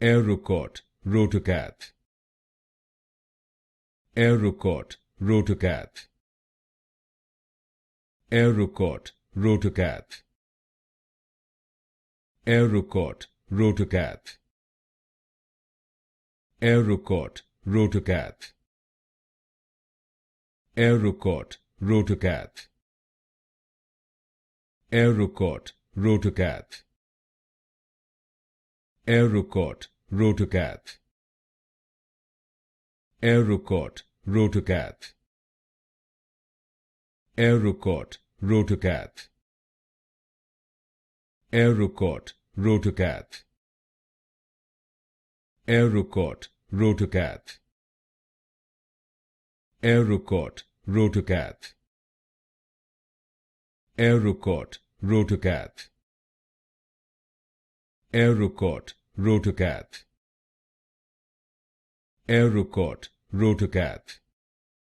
Aerocort Rotacap. Aerocort Rotacap. Aerocort Rotacap. Aerocort Rotacap. Aerocort Rotacap. Aerocort Rotacap. Aerocort Rotacap. Aerocort Rotacap. Aerocort Rotacap. Aerocort Rotacap. Aerocort Rotacap. Aerocort Rotacap. Aerocort Rotacap. Aerocort Rotacap. Aerocort Rotacap. Aerocort Rotacap.